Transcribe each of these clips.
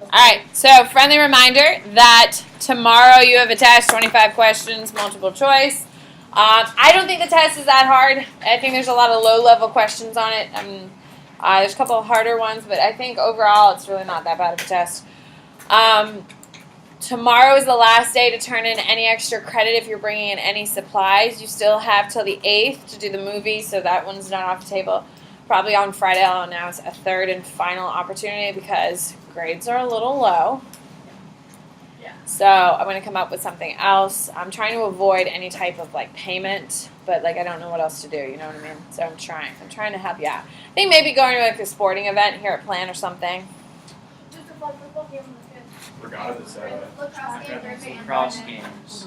All right, so friendly reminder that tomorrow you have a test, 25 questions, multiple choice. I don't think the test is that hard. I think there's a lot of low-level questions on it. There's a couple of harder ones, but I think overall it's really not that bad of a test. Tomorrow is the last day to turn in any extra credit if you're bringing in any supplies. You still have till the 8th to do the movie, so that one's not off the table. Probably on Friday I'll announce a third and final opportunity because grades are a little low. Yeah. So I'm going to come up with something else. I'm trying to avoid any type of like payment, but like I don't know what else to do, you know what I mean? So I'm trying to help you out. I think maybe going to like a sporting event here at Plan or something. Just a fun football game with the kids. Forgot this. Lacrosse games.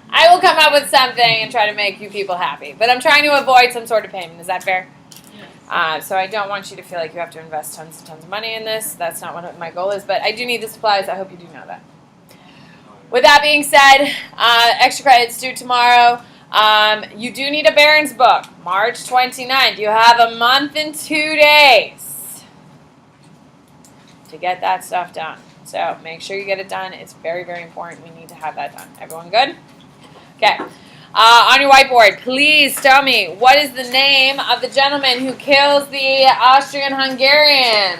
I will come up with something and try to make you people happy, but I'm trying to avoid some sort of payment. Is that fair? So I don't want you to feel like you have to invest tons and tons of money in this. That's not what my goal is, but I do need the supplies. I hope you do know that. With that being said, extra credits due tomorrow. You do need a Barron's book, March 29th. You have a month and 2 days to get that stuff done. So make sure you get it done. It's very, very important. We need to have that done. Everyone good? Okay. On your whiteboard, please tell me, what is the name of the gentleman who kills the Austrian-Hungarian?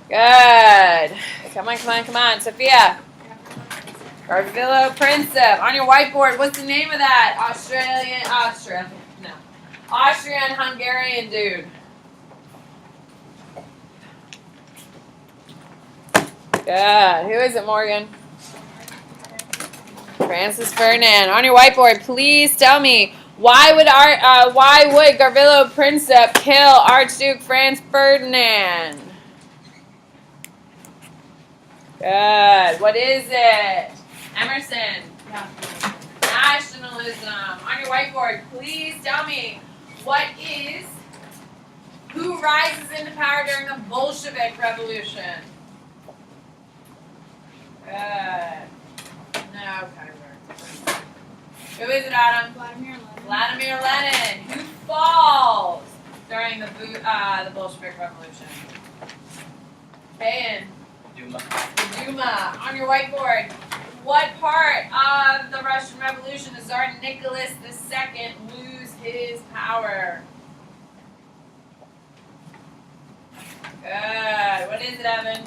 Good. Come on, come on, come on. Sophia. Gavrilo Princip. On your whiteboard, what's the name of that Austrian-Hungarian dude? Good. Who is it, Morgan? Francis Ferdinand. On your whiteboard, please tell me, why would Gavrilo Princip kill Archduke Franz Ferdinand? Good. What is it? Emerson. Yeah. Nationalism. On your whiteboard, please tell me, who rises into power during the Bolshevik Revolution? Good. No, Kyler. Who is it, Adam? Vladimir Lenin. Who falls during the Bolshevik Revolution? Bayan. Duma. The Duma. On your whiteboard, what part of the Russian Revolution does Tsar Nicholas II lose his power? Good. What is it, Evan?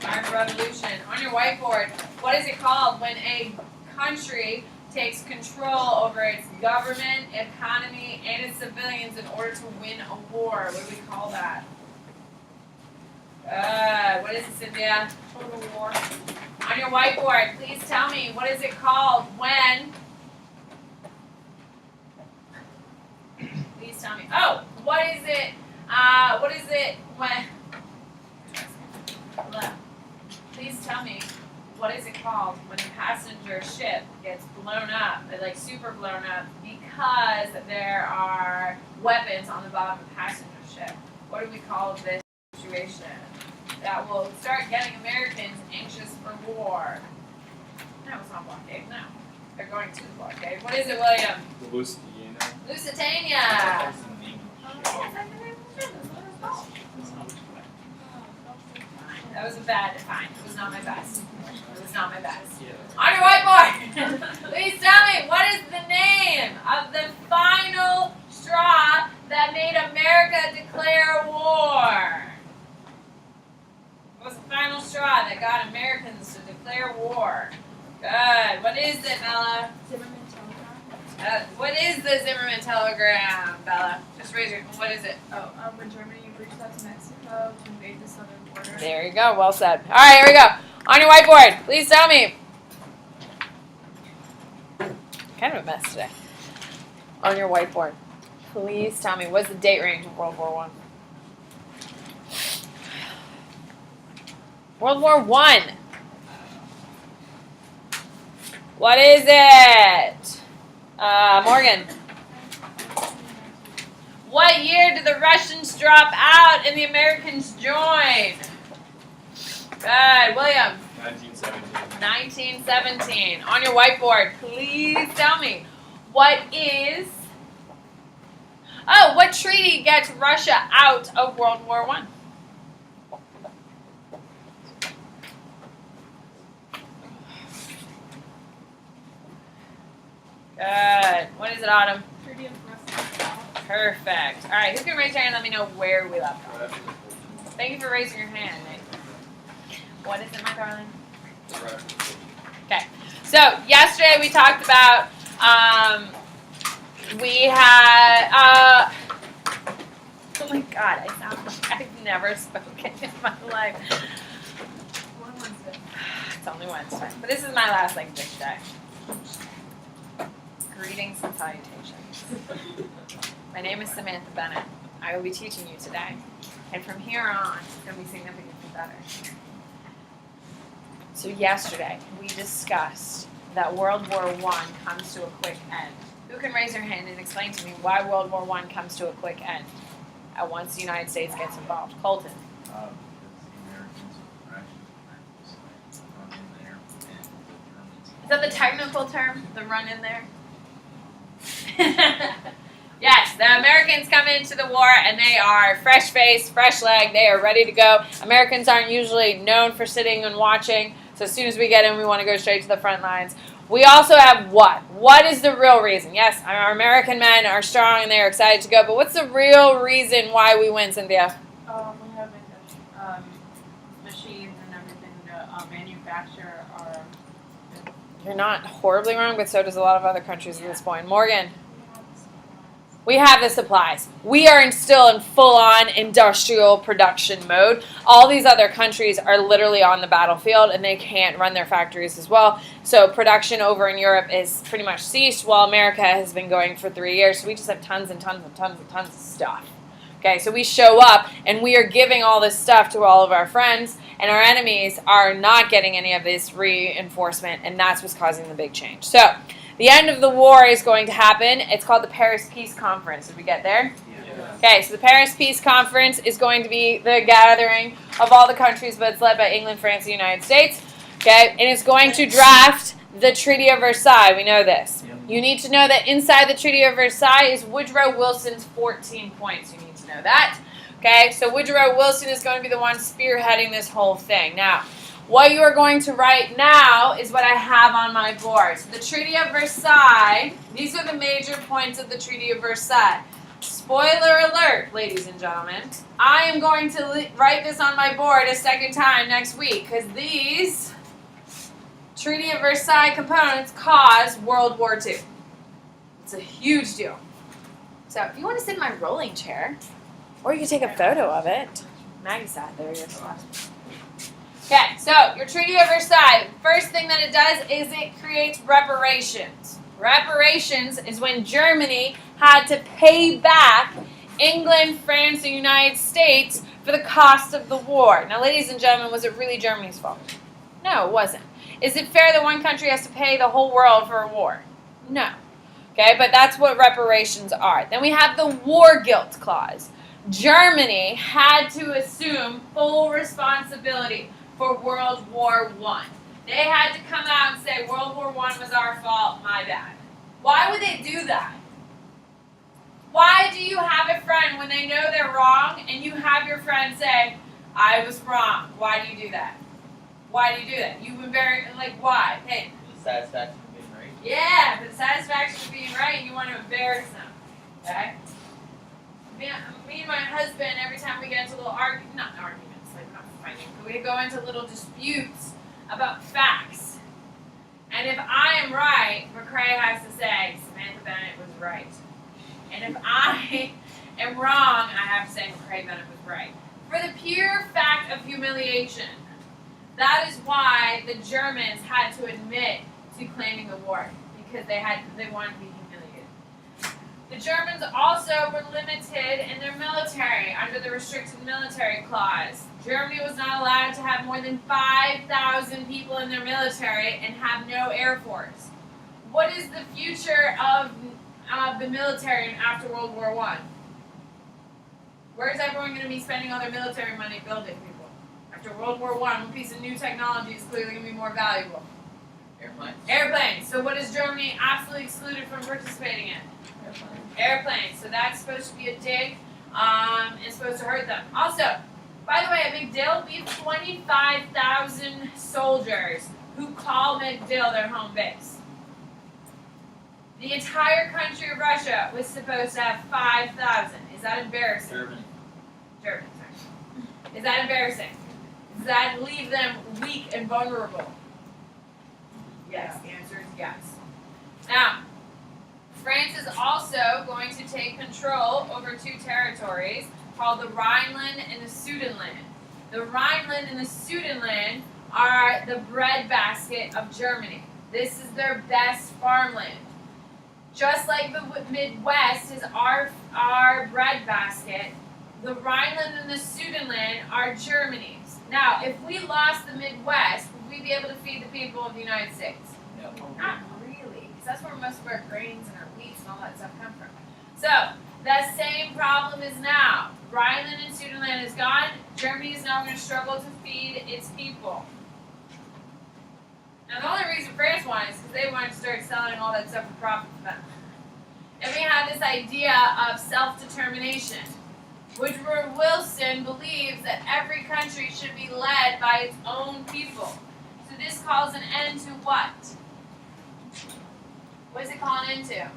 Art Revolution. On your whiteboard, what is it called when a country takes control over its government, economy, and its civilians in order to win a war? What do we call that? Good. What is it, Cynthia? Total war. On your whiteboard, please tell me, what is it called when... Please tell me. Oh, what is it when... Please tell me, what is it called when a passenger ship gets blown up, like super blown up, because there are weapons on the bottom of a passenger ship? What do we call this situation that will start getting Americans anxious for war? No, it's not blockade, no. They're going to the blockade. What is it, William? Lusitania. That was a bad fine. It was not my best. It was not my best. On your whiteboard, please tell me, what is the name of the final straw that made America declare war? What was the final straw that got Americans to declare war? Good. What is it, Bella? Zimmerman telegram. What is the Zimmerman telegram, Bella? Just raise your. What is it? When Germany reached out to Mexico to invade the southern border. There you go. Well said. All right, here we go. On your whiteboard, please tell me. Kind of a mess today. On your whiteboard, please tell me, what's the date range of World War I? World War I. What is it? Morgan. What year did the Russians drop out and the Americans join? Good. William. 1917. On your whiteboard, please tell me, what What treaty gets Russia out of World War I? Good. What is it, Autumn? Treaty of Westphalia. Perfect. All right, who can raise their hand and let me know where we left off? Thank you for raising your hand, Nate. What is it, my darling? Okay. So yesterday we talked about we had oh my God, I sound like I've never spoken in my life. One Wednesday. It's only Wednesday, but this is my last like big day. Greetings and salutations. My name is Samantha Bennett. I will be teaching you today, and from here on, it's going to be significantly better. So yesterday we discussed that World War I comes to a quick end. Who can raise their hand and explain to me why World War I comes to a quick end once the United States gets involved? Colton. Because the Americans were actually run in there, and the Germans. Is that the technical term, the run in there? Yes, the Americans come into the war and they are fresh face, fresh leg, they are ready to go. Americans aren't usually known for sitting and watching, so as soon as we get in, we want to go straight to the front lines. We also have what? What is the real reason? Yes, our American men are strong and they are excited to go, but what's the real reason why we win, Cynthia? We have machines and everything to manufacture our. You're not horribly wrong, but so does a lot of other countries at this point. Morgan. We have the supplies. We are still in full-on industrial production mode. All these other countries are literally on the battlefield, and they can't run their factories as well. So production over in Europe is pretty much ceased, while America has been going for 3 years. So we just have tons and tons and tons and tons of stuff. Okay, so we show up, and we are giving all this stuff to all of our friends, and our enemies are not getting any of this reinforcement, and that's what's causing the big change. So the end of the war is going to happen. It's called the Paris Peace Conference. Did we get there? Yeah. Okay, so the Paris Peace Conference is going to be the gathering of all the countries, but it's led by England, France, and the United States. Okay, and it's going to draft the Treaty of Versailles. We know this. Yep. You need to know that inside the Treaty of Versailles is Woodrow Wilson's 14 points. You need to know that. Okay, so Woodrow Wilson is going to be the one spearheading this whole thing. Now, what you are going to write now is what I have on my board. So the Treaty of Versailles, these are the major points of the Treaty of Versailles. Spoiler alert, ladies and gentlemen. I am going to write this on my board a second time next week because these Treaty of Versailles components caused World War II. It's a huge deal. So if you want to sit in my rolling chair, or you can take a photo of it. Maggie sat there. Okay, so your Treaty of Versailles, first thing that it does is it creates reparations. Reparations is when Germany had to pay back England, France, and the United States for the cost of the war. Now, ladies and gentlemen, was it really Germany's fault? No, it wasn't. Is it fair that one country has to pay the whole world for a war? No. Okay, but that's what reparations are. Then we have the war guilt clause. Germany had to assume full responsibility for World War I. They had to come out and say, World War I was our fault, my bad. Why would they do that? Why do you have a friend when they know they're wrong and you have your friend say, I was wrong? Why do you do that? Why do you do that? You've been very, like, why? Hey. The satisfaction of being right. Yeah, for the satisfaction of being right, and you want to embarrass them. Okay? Me and my husband, every time we get into little arguments, not arguments, like we're not fighting, but we go into little disputes about facts. And if I am right, McCrae has to say, Samantha Bennett was right. And if I am wrong, I have to say McCrae Bennett was right. For the pure fact of humiliation. That is why the Germans had to admit to claiming the war, because they wanted to be humiliated. The Germans also were limited in their military under the restricted military clause. Germany was not allowed to have more than 5,000 people in their military and have no air force. What is the future of the military after World War I? Where is everyone going to be spending all their military money building people? After World War I, one piece of new technology is clearly going to be more valuable. Airplanes. Airplanes. So what is Germany absolutely excluded from participating in? Airplanes. So that's supposed to be a dig. It's supposed to hurt them. Also, by the way, at MacDill, we have 25,000 soldiers who call MacDill their home base. The entire country of Russia was supposed to have 5,000. Is that embarrassing? Germany. Germany, sorry. Is that embarrassing? Does that leave them weak and vulnerable? Yes, the answer is yes. Now, France is also going to take control over two territories called the Rhineland and the Sudetenland. The Rhineland and the Sudetenland are the breadbasket of Germany. This is their best farmland. Just like the Midwest is our breadbasket, the Rhineland and the Sudetenland are Germany's. Now, if we lost the Midwest, would we be able to feed the people of the United States? No. Not really, because that's where most of our grains and our wheats and all that stuff come from. So, the same problem is now. Rhineland and Sudetenland is gone. Germany is now going to struggle to feed its people. Now, the only reason France wanted is because they wanted to start selling all that stuff for profit for them. And we have this idea of self-determination. Woodrow Wilson believes that every country should be led by its own people. So this calls an end to what? What does it call an end to?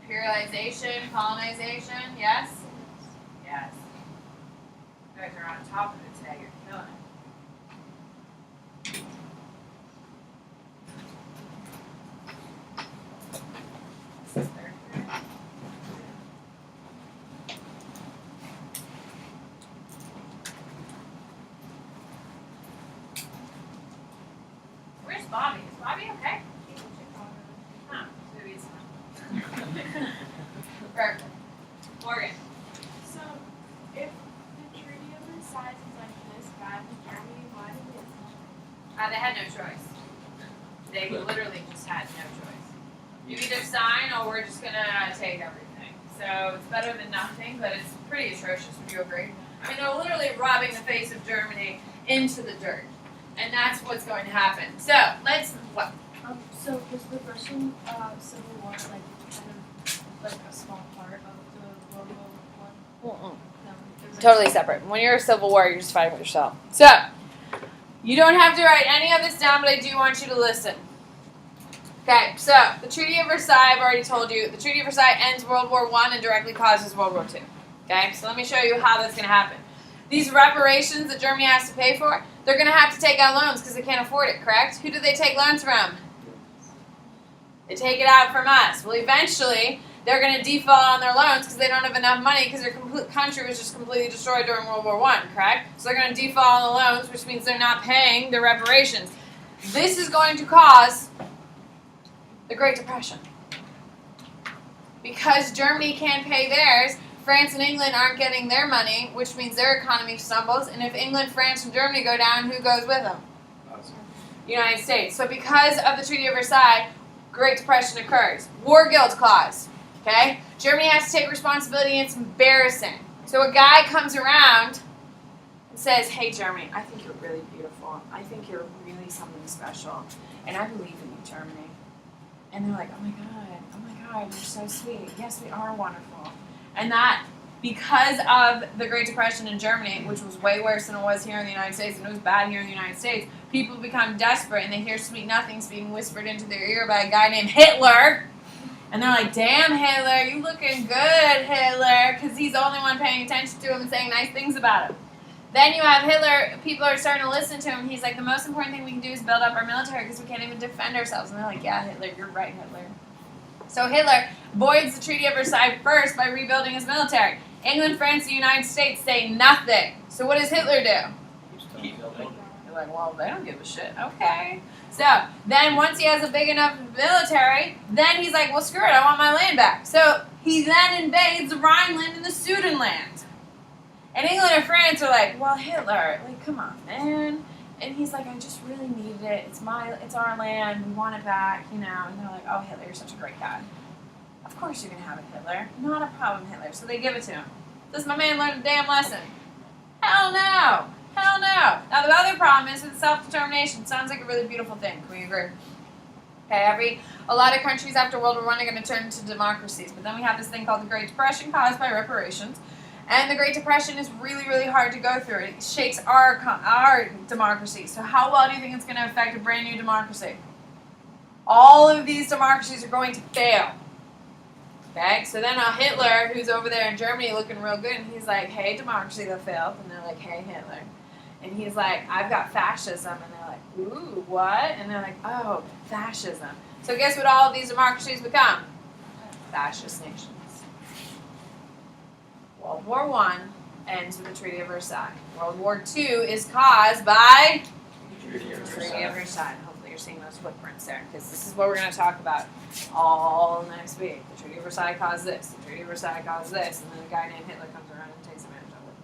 Imperialization, colonization, yes? Yes. You guys are on top of it today, you're killing it. This is third period. Where's Bobby? Is Bobby okay? Huh. So he's Perfect. Morgan. So, if the Treaty of Versailles is like this bad with Germany, why did it? They had no choice. They literally just had no choice. You either sign or we're just gonna take everything. So it's better than nothing, but it's pretty atrocious. Would you agree? I mean, they're literally robbing the face of Germany into the dirt, and that's what's going to happen. So let's what? So was the Russian Civil War like kind of like a small part of the World War I? No, it was, like, Totally separate. When you're a civil war, you're just fighting with yourself. So you don't have to write any of this down, but I do want you to listen. Okay, so the Treaty of Versailles, I've already told you, the Treaty of Versailles ends World War I and directly causes World War II. Okay, so let me show you how that's going to happen. These reparations that Germany has to pay for, they're going to have to take out loans because they can't afford it, correct? Who do they take loans from? They take it out from us. Well, eventually, they're going to default on their loans because they don't have enough money because their country was just completely destroyed during World War I, correct? So they're going to default on the loans, which means they're not paying their reparations. This is going to cause the Great Depression. Because Germany can't pay theirs, France and England aren't getting their money, which means their economy stumbles. And if England, France, and Germany go down, who goes with them? United States. So because of the Treaty of Versailles, Great Depression occurs. War guilt clause. Okay? Germany has to take responsibility, and it's embarrassing. So a guy comes around and says, hey, Germany, I think you're really beautiful. I think you're really something special. And I believe in you, Germany. And they're like, oh my God, you're so sweet. Yes, we are wonderful. And that, because of the Great Depression in Germany, which was way worse than it was here in the United States, and it was bad here in the United States, people become desperate and they hear sweet nothings being whispered into their ear by a guy named Hitler. And they're like, damn, Hitler, you looking good, Hitler, because he's the only one paying attention to him and saying nice things about him. Then you have Hitler, people are starting to listen to him. He's like, the most important thing we can do is build up our military because we can't even defend ourselves. And they're like, yeah, Hitler, you're right, Hitler. So Hitler voids the Treaty of Versailles first by rebuilding his military. England, France, and the United States say nothing. So what does Hitler do? Keep building. They're like, well, they don't give a shit. Okay. So then once he has a big enough military, then he's like, well, screw it, I want my land back. So he then invades the Rhineland and the Sudetenland. And England and France are like, well, Hitler, like, come on, man. And he's like, I just really needed it. It's our land. We want it back, you know. And they're like, oh, Hitler, you're such a great guy. Of course you can have it, Hitler. Not a problem, Hitler. So they give it to him. Does my man learn a damn lesson? Hell no. Hell no. Now, the other problem is with self-determination. Sounds like a really beautiful thing. Can we agree? Okay, a lot of countries after World War I are going to turn into democracies, but then we have this thing called the Great Depression caused by reparations, and the Great Depression is really, really hard to go through. It shakes our democracy. So how well do you think it's going to affect a brand new democracy? All of these democracies are going to fail. Okay, so then Hitler, who's over there in Germany looking real good, and he's like, hey, democracy that failed, and they're like, hey, Hitler. And he's like, I've got fascism, and they're like, ooh, what? And they're like, oh, fascism. So guess what all of these democracies become? Fascist nations. World War I ends with the Treaty of Versailles. World War II is caused by Treaty of Treaty of Versailles. Hopefully you're seeing those footprints there, because this is what we're going to talk about all next week. The Treaty of Versailles caused this. The Treaty of Versailles caused this. And then a guy named Hitler comes around and takes advantage of it.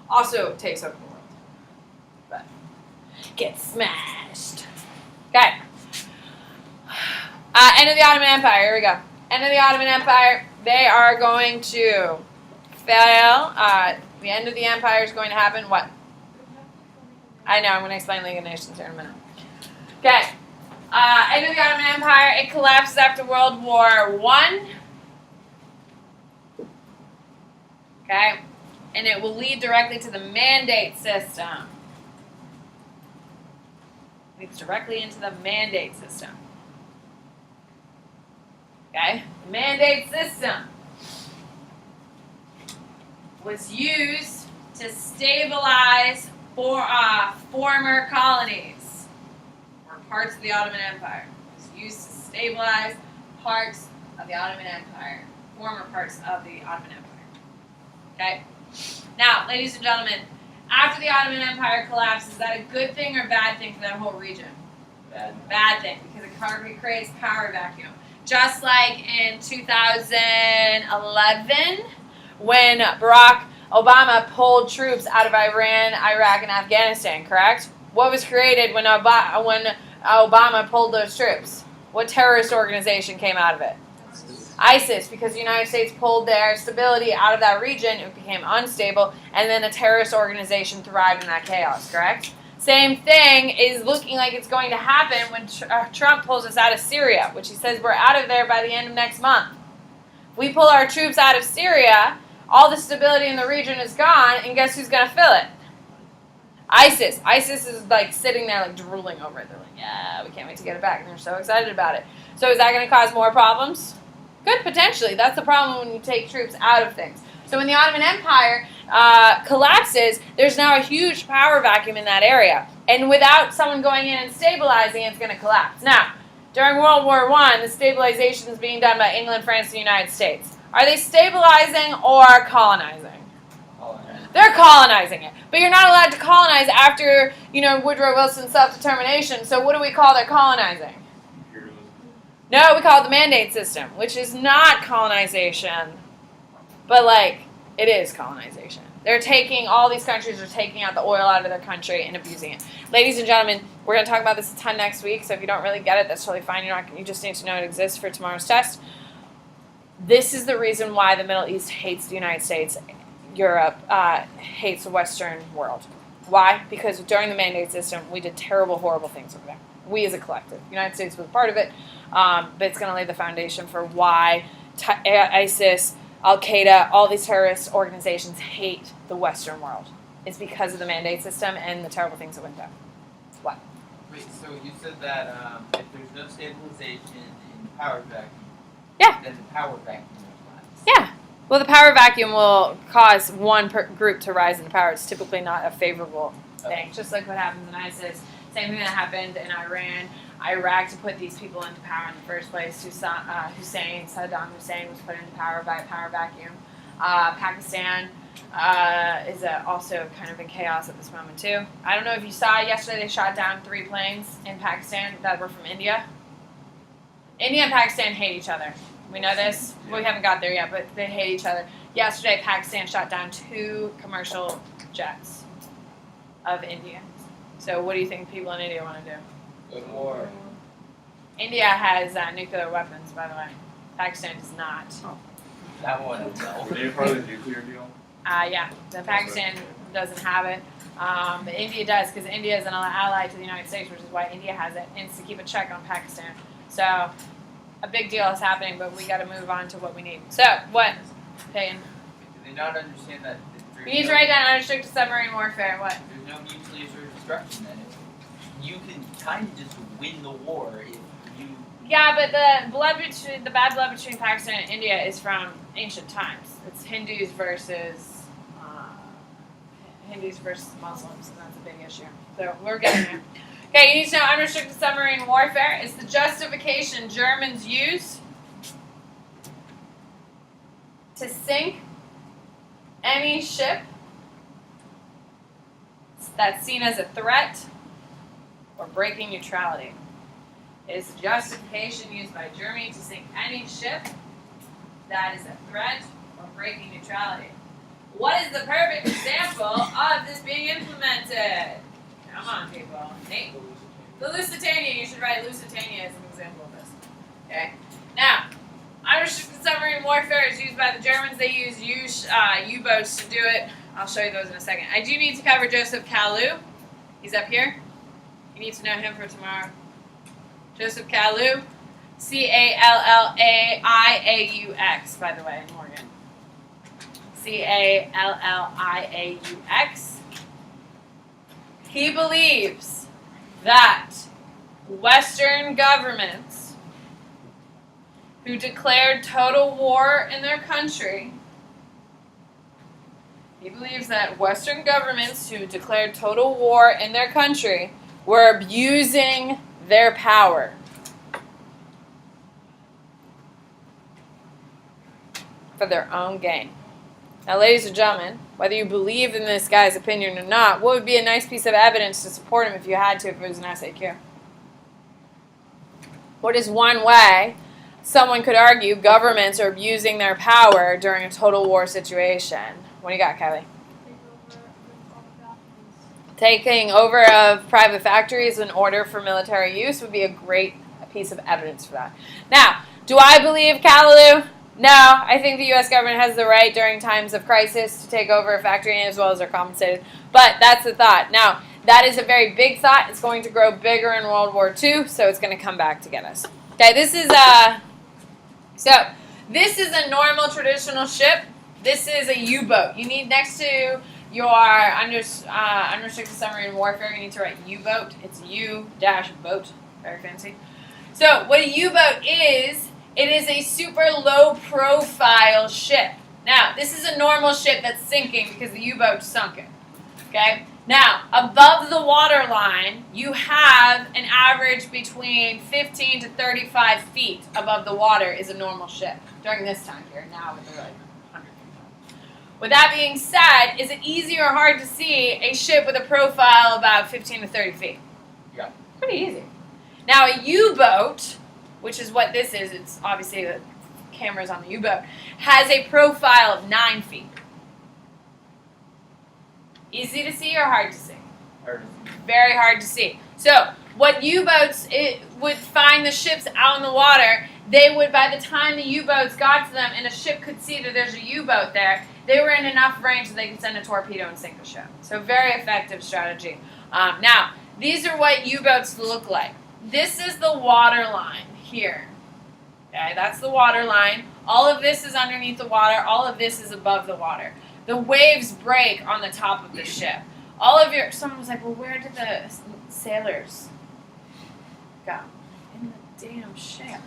Also takes over the world. But gets smashed. Okay. End of the Ottoman Empire. Here we go. End of the Ottoman Empire. They are going to fail. The end of the empire is going to happen. What? I know. I'm going to explain League of Nations here in a minute. Okay. End of the Ottoman Empire. It collapses after World War I. Okay. And it will lead directly to the mandate system. Leads directly into the mandate system. Okay? The mandate system was used to stabilize former colonies or parts of the Ottoman Empire. It was used to stabilize parts of the Ottoman Empire, former parts of the Ottoman Empire. Okay? Now, ladies and gentlemen, after the Ottoman Empire collapses, is that a good thing or bad thing for that whole region? Bad thing, because it creates power vacuum. Just like in 2011, when Barack Obama pulled troops out of Iran, Iraq, and Afghanistan, correct? What was created when Obama pulled those troops? What terrorist organization came out of it? ISIS, because the United States pulled their stability out of that region, it became unstable, and then a terrorist organization thrived in that chaos, correct? Same thing is looking like it's going to happen when Trump pulls us out of Syria, which he says we're out of there by the end of next month. We pull our troops out of Syria, all the stability in the region is gone, and guess who's going to fill it? ISIS. ISIS is like sitting there like drooling over it. They're like, yeah, we can't wait to get it back, and they're so excited about it. So is that going to cause more problems? Good, potentially. That's the problem when you take troops out of things. So when the Ottoman Empire collapses, there's now a huge power vacuum in that area. And without someone going in and stabilizing, it's going to collapse. Now, during World War I, the stabilization is being done by England, France, and the United States. Are they stabilizing or colonizing? They're colonizing it. But you're not allowed to colonize after, Woodrow Wilson's self-determination. So what do we call their colonizing? No, we call it the mandate system, which is not colonization, but it is colonization. They're taking, all these countries are taking out the oil out of their country and abusing it. Ladies and gentlemen, we're going to talk about this a ton next week, so if you don't really get it, that's totally fine. You just need to know it exists for tomorrow's test. This is the reason why the Middle East hates the United States, Europe hates the Western world. Why? Because during the mandate system, we did terrible, horrible things over there. We as a collective. The United States was a part of it. But it's going to lay the foundation for why ISIS, Al-Qaeda, all these terrorist organizations hate the Western world. It's because of the mandate system and the terrible things that went down. What? Wait, so you said that if there's no stabilization in the power vacuum, then the power vacuum will collapse. Yeah. Well, the power vacuum will cause one group to rise into power. It's typically not a favorable thing, just like what happens in ISIS. Same thing that happened in Iran. Iraq, to put these people into power in the first place. Saddam Hussein was put into power by a power vacuum. Pakistan is also kind of in chaos at this moment too. I don't know if you saw yesterday they shot down 3 planes in Pakistan that were from India. India and Pakistan hate each other. We know this. We haven't got there yet, but they hate each other. Yesterday, Pakistan shot down 2 commercial jets of India. So what do you think people in India want to do? Good war. India has nuclear weapons, by the way. Pakistan does not. That one, no. Were they part of the nuclear deal? Yeah, the Pakistan doesn't have it. But India does, because India is an ally to the United States, which is why India has it, and it's to keep a check on Pakistan. So a big deal is happening, but we got to move on to what we need. So what, Peyton? Do they not understand that? You need to write down unrestricted submarine warfare. What? There's no mutually assured destruction then. You can kind of just win the war if you. Yeah, but the bad blood between Pakistan and India is from ancient times. It's Hindus versus Muslims, and that's a big issue. So we're getting there. Okay, you need to know unrestricted submarine warfare is the justification Germans use to sink any ship that's seen as a threat or breaking neutrality. It is the justification used by Germany to sink any ship that is a threat or breaking neutrality. What is the perfect example of this being implemented? Come on, people. Nate? The Lusitania. You should write Lusitania as an example of this. Okay? Now, unrestricted submarine warfare is used by the Germans. They use U-boats to do it. I'll show you those in a second. I do need to cover Joseph Caillou. He's up here. You need to know him for tomorrow. Joseph Caillou. Callaiaux, by the way, in Morgan. Callaiaux. He believes that Western governments who declared total war in their country, were abusing their power. For their own gain. Now, ladies and gentlemen, whether you believe in this guy's opinion or not, what would be a nice piece of evidence to support him if you had to, if it was an SAQ? What is one way someone could argue governments are abusing their power during a total war situation? What do you got, Kelly? Taking over of private factories in order for military use would be a great piece of evidence for that. Now, do I believe Caillou? No, I think the U.S. government has the right during times of crisis to take over a factory as well as they're compensated. But that's the thought. Now, that is a very big thought. It's going to grow bigger in World War II, so it's going to come back to get us. Okay, this is a normal traditional ship. This is a U-boat. You need next to your unrestricted submarine warfare, you need to write U-boat. It's U-boat. Very fancy. So what a U-boat is, it is a super low-profile ship. Now, this is a normal ship that's sinking because the U-boat's sunken. Okay? Now, above the waterline, you have an average between 15 to 35 feet above the water is a normal ship during this time period. Now, with the 100 feet. With that being said, is it easy or hard to see a ship with a profile about 15 to 30 feet? Yeah. Pretty easy. Now, a U-boat, which is what this is, it's obviously the cameras on the U-boat, has a profile of 9 feet. Easy to see or hard to see? Hard. Very hard to see. So, what U-boats would find the ships out in the water, they would, by the time the U-boats got to them and a ship could see that there's a U-boat there, they were in enough range that they could send a torpedo and sink the ship. So, very effective strategy. Now, these are what U-boats look like. This is the water line here. Okay, that's the water line. All of this is underneath the water. All of this is above the water. The waves break on the top of the ship. Someone was like, well, where did the sailors go? In the damn ship.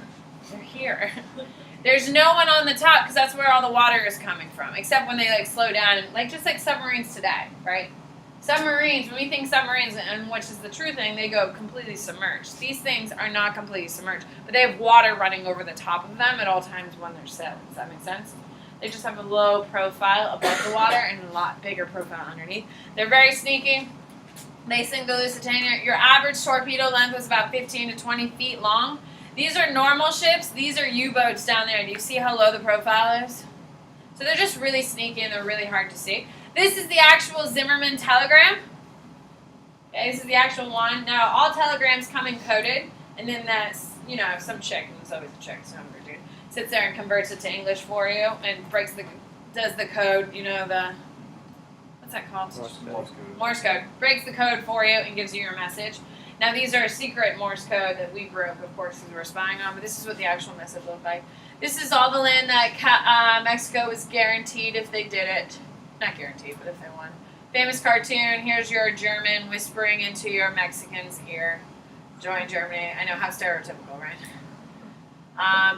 They're here. There's no one on the top because that's where all the water is coming from, except when they slow down, and just like submarines today, right? Submarines, when we think submarines, and which is the true thing, they go completely submerged. These things are not completely submerged, but they have water running over the top of them at all times when they're sailing. Does that make sense? They just have a low profile above the water and a lot bigger profile underneath. They're very sneaky. They sink the Lusitania. Your average torpedo length was about 15 to 20 feet long. These are normal ships. These are U-boats down there. Do you see how low the profile is? So they're just really sneaky and they're really hard to see. This is the actual Zimmerman telegram. Okay, this is the actual one. Now, all telegrams come encoded, and then that's, some chick, and there's always a chick, some dude, sits there and converts it to English for you and does the code, what's what's that called? Morse code. Morse code. Breaks the code for you and gives you your message. Now, these are a secret Morse code that we broke, of course, because we're spying on, but this is what the actual message looked like. This is all the land that Mexico was guaranteed if they did it. Not guaranteed, but if they won. Famous cartoon. Here's your German whispering into your Mexican's ear. Join Germany. I know, how stereotypical, right?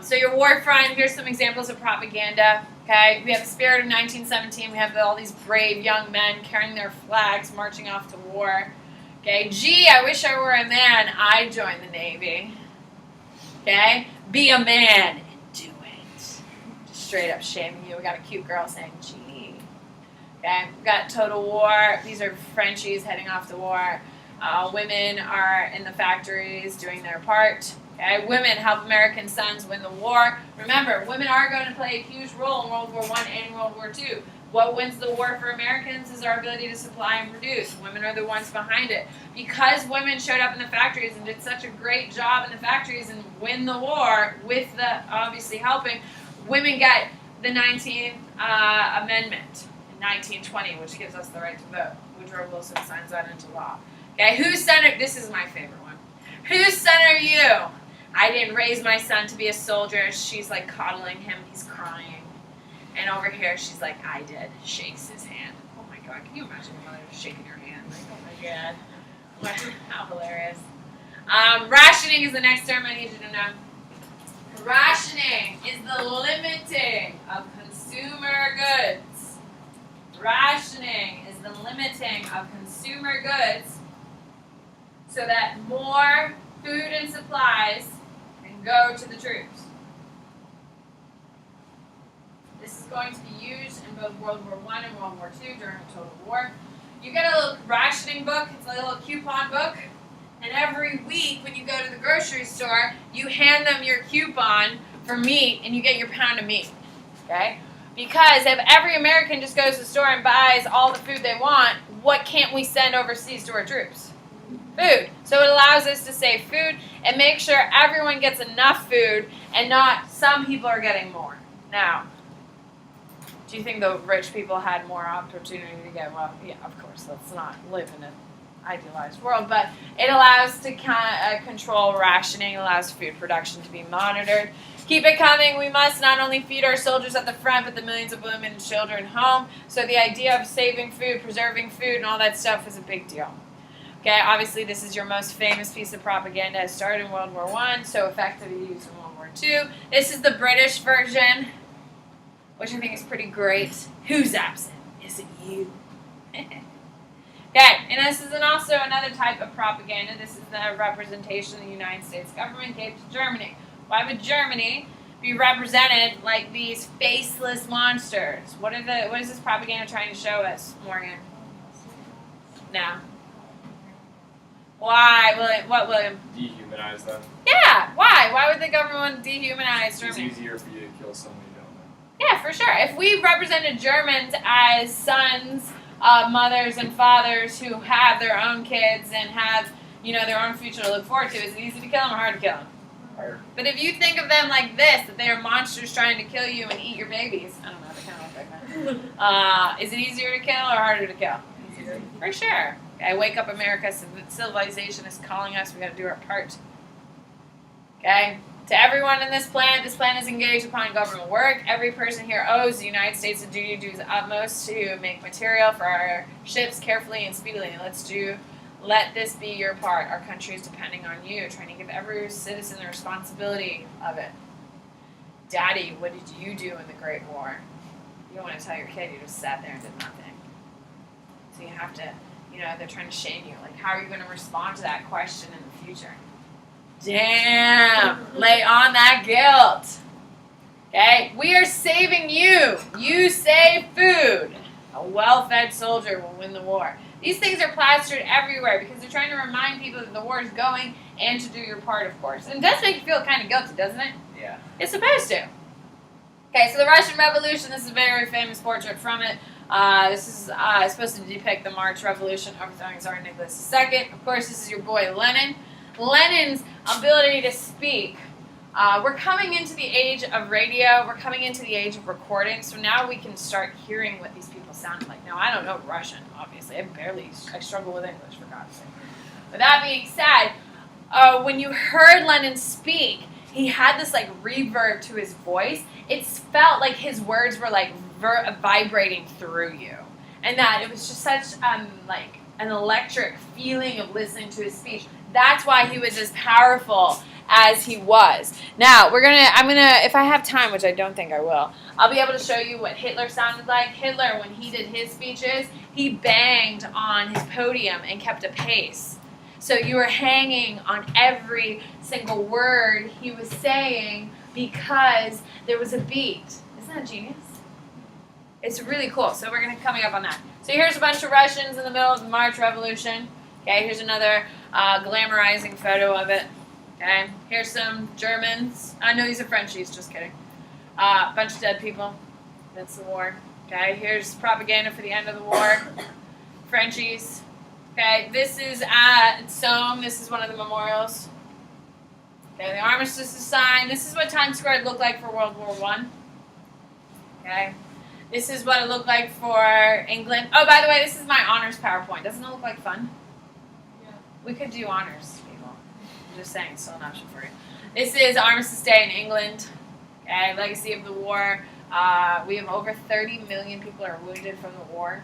So your war front, here's some examples of propaganda. Okay, we have the spirit of 1917. We have all these brave young men carrying their flags, marching off to war. Okay, gee, I wish I were a man. I'd join the Navy. Okay, be a man and do it. Just straight up shaming you. We got a cute girl saying, gee. Okay, we got total war. These are Frenchies heading off to war. Women are in the factories doing their part. Okay, women help American sons win the war. Remember, women are going to play a huge role in World War I and World War II. What wins the war for Americans is our ability to supply and produce. Women are the ones behind it. Because women showed up in the factories and did such a great job in the factories and win the war with the obviously helping, women get the 19th Amendment in 1920, which gives us the right to vote. Woodrow Wilson signs that into law. Okay, whose son are, this is my favorite one. Whose son are you? I didn't raise my son to be a soldier. She's like coddling him. He's crying. And over here, she's like, I did. Shakes his hand. Oh my God, can you imagine your mother shaking your hand? Like, oh my God. How hilarious. Rationing is the next term I need you to know. Rationing is the limiting of consumer goods. Rationing is the limiting of consumer goods so that more food and supplies can go to the troops. This is going to be used in both World War I and World War II during a total war. You get a little rationing book. It's like a little coupon book. And every week when you go to the grocery store, you hand them your coupon for meat and you get your pound of meat. Okay? Because if every American just goes to the store and buys all the food they want, what can't we send overseas to our troops? Food. So it allows us to save food and make sure everyone gets enough food and not some people are getting more. Now, do you think the rich people had more opportunity to get? Well, yeah, of course. Let's not live in an idealized world, but it allows to control rationing, allows food production to be monitored. Keep it coming. We must not only feed our soldiers at the front, but the millions of women and children home. So the idea of saving food, preserving food, and all that stuff is a big deal. Okay, obviously this is your most famous piece of propaganda. It started in World War I, so effectively used in World War II. This is the British version, which I think is pretty great. Who's absent? Is it you? Okay, and this is also another type of propaganda. This is the representation the United States government gave to Germany. Why would Germany be represented like these faceless monsters? What is this propaganda trying to show us, Morgan? No. Why, William? What, William? Dehumanize them. Yeah, why? Why would the government want to dehumanize Germany? It's easier for you to kill someone you don't know. Yeah, for sure. If we represented Germans as sons of mothers and fathers who have their own kids and have, their own future to look forward to, is it easy to kill them or hard to kill them? Hard. But if you think of them like this, that they are monsters trying to kill you and eat your babies, I don't know, they kind of look like that. Is it easier to kill or harder to kill? Easier. For sure. Okay, wake up America, civilization is calling us, we got to do our part. Okay? To everyone in this planet is engaged upon government work. Every person here owes the United States a duty to do its utmost to make material for our ships carefully and speedily. Let this be your part. Our country is depending on you, trying to give every citizen the responsibility of it. Daddy, what did you do in the Great War? You don't want to tell your kid, you just sat there and did nothing. So you have to, they're trying to shame you. Like, how are you going to respond to that question in the future? Damn, lay on that guilt. Okay, we are saving you. You save food. A well-fed soldier will win the war. These things are plastered everywhere because they're trying to remind people that the war is going and to do your part, of course. And it does make you feel kind of guilty, doesn't it? Yeah. It's supposed to. Okay, so the Russian Revolution, this is a very famous portrait from it. This is supposed to depict the March Revolution overthrowing Tsar Nicholas II. Of course, this is your boy Lenin. Lenin's ability to speak We're coming into the age of radio. We're coming into the age of recording. So now we can start hearing what these people sound like. Now, I don't know Russian, obviously. I struggle with English, for God's sake. With that being said, when you heard Lennon speak, he had this like reverb to his voice. It felt like his words were like vibrating through you. And that it was just such like an electric feeling of listening to his speech. That's why he was as powerful as he was. Now, I'm gonna, if I have time, which I don't think I will, I'll be able to show you what Hitler sounded like. Hitler, when he did his speeches, he banged on his podium and kept a pace. So you were hanging on every single word he was saying because there was a beat. Isn't that genius? It's really cool. So we're going to coming up on that. So here's a bunch of Russians in the middle of the March Revolution. Okay, here's another glamorizing photo of it. Okay, here's some Germans. No, these are Frenchies, just kidding. Bunch of dead people. That's the war. Okay, here's propaganda for the end of the war. Frenchies. Okay, this is at Somme. This is one of the memorials. Okay, the armistice is signed. This is what Times Square looked like for World War I. Okay, this is what it looked like for England. Oh, by the way, this is my honors PowerPoint. Doesn't it look like fun? Yeah. We could do honors, people. I'm just saying, it's still an option for you. This is Armistice Day in England. Okay, legacy of the war. We have over 30 million people are wounded from the war.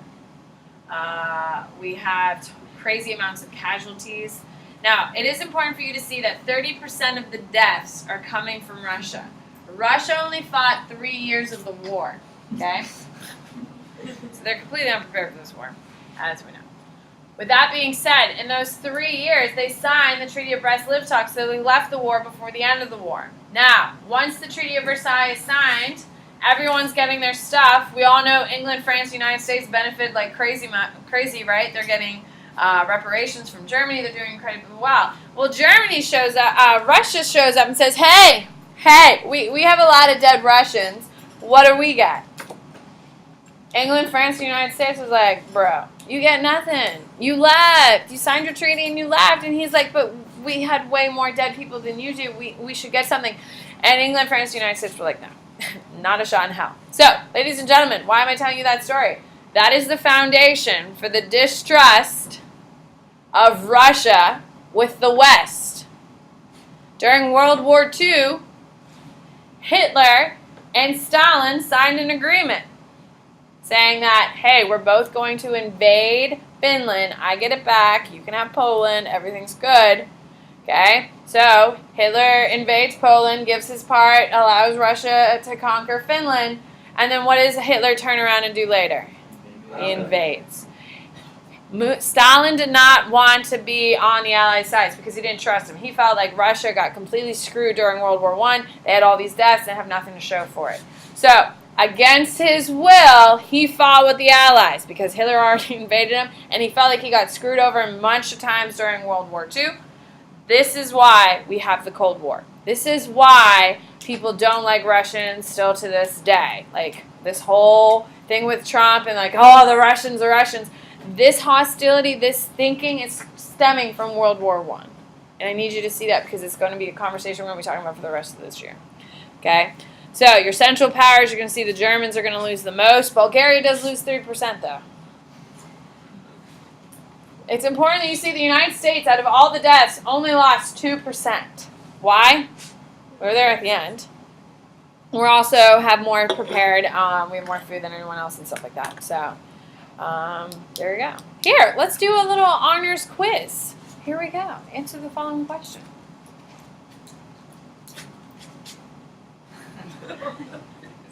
We have crazy amounts of casualties. Now, it is important for you to see that 30% of the deaths are coming from Russia. Russia only fought 3 years of the war, okay? So they're completely unprepared for this war, as we know. With that being said, in those 3 years, they signed the Treaty of Brest-Litovsk, so they left the war before the end of the war. Now, once the Treaty of Versailles is signed, everyone's getting their stuff. We all know England, France, United States benefit like crazy, right? They're getting reparations from Germany. They're doing incredibly well. Well, Germany shows up, Russia shows up and says, hey, we have a lot of dead Russians. What do we get? England, France, and the United States was like, bro, you get nothing. You left. You signed your treaty and you left. And he's like, but we had way more dead people than you do. We should get something. And England, France, and the United States were like, no. Not a shot in hell. So, ladies and gentlemen, why am I telling you that story? That is the foundation for the distrust of Russia with the West. During World War II, Hitler and Stalin signed an agreement saying that, hey, we're both going to invade Finland. I get it back. You can have Poland. Everything's good. Okay? So, Hitler invades Poland, gives his part, allows Russia to conquer Finland, and then what does Hitler turn around and do later? He invades. Stalin did not want to be on the Allied sides because he didn't trust him. He felt like Russia got completely screwed during World War I. They had all these deaths and have nothing to show for it. So, against his will, he fought with the Allies because Hitler already invaded him, and he felt like he got screwed over a bunch of times during World War II. This is why we have the Cold War. This is why people don't like Russians still to this day. Like, this whole thing with Trump and like, oh, the Russians. This hostility, this thinking is stemming from World War I. And I need you to see that because it's going to be a conversation we're going to be talking about for the rest of this year. Okay? So, your Central Powers, you're going to see the Germans are going to lose the most. Bulgaria does lose 3%, though. It's important that you see the United States, out of all the deaths, only lost 2%. Why? We were there at the end. We also have more prepared. We have more food than anyone else and stuff like that. So, there we go. Here, let's do a little honors quiz. Here we go. Answer the following question.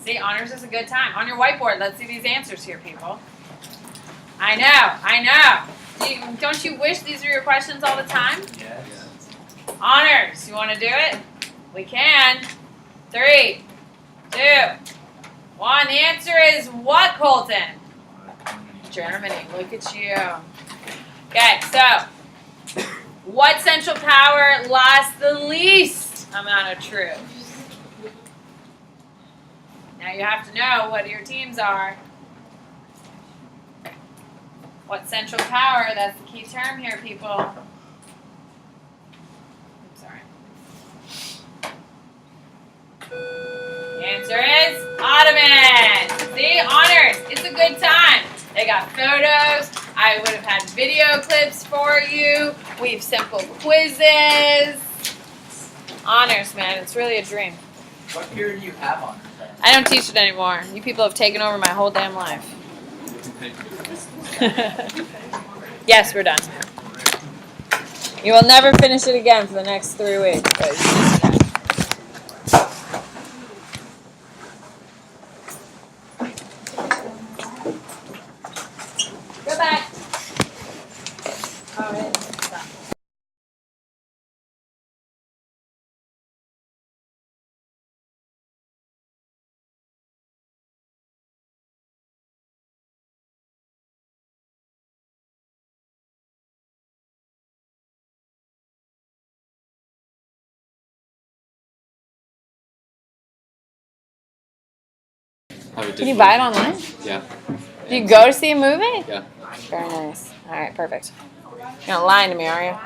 See, honors is a good time. On your whiteboard, let's see these answers here, people. I know. Don't you wish these were your questions all the time? Yes. Honors, you want to do it? We can. 3, 2, 1. The answer is what, Colton? Germany. Look at you. Okay, so what Central Power lost the least amount of troops? Now you have to know what your teams are. What Central Power? That's the key term here, people. I'm sorry. The answer is Ottoman. See, honors. It's a good time. They got photos. I would have had video clips for you. We have simple quizzes. Honors, man. It's really a dream. What period do you have on? I don't teach it anymore. You people have taken over my whole damn life. Yes, we're done. You will never finish it again for the next 3 weeks. But you teach it. Go back. All right. Stop. Can you buy it online? Yeah. Do you go to see a movie? Yeah. Very nice. All right, perfect. You're not lying to me, are you?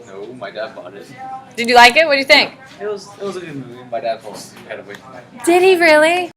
No, my dad bought it. Did you like it? What do you think? It was a good movie. My dad falls asleep right away. Did he really?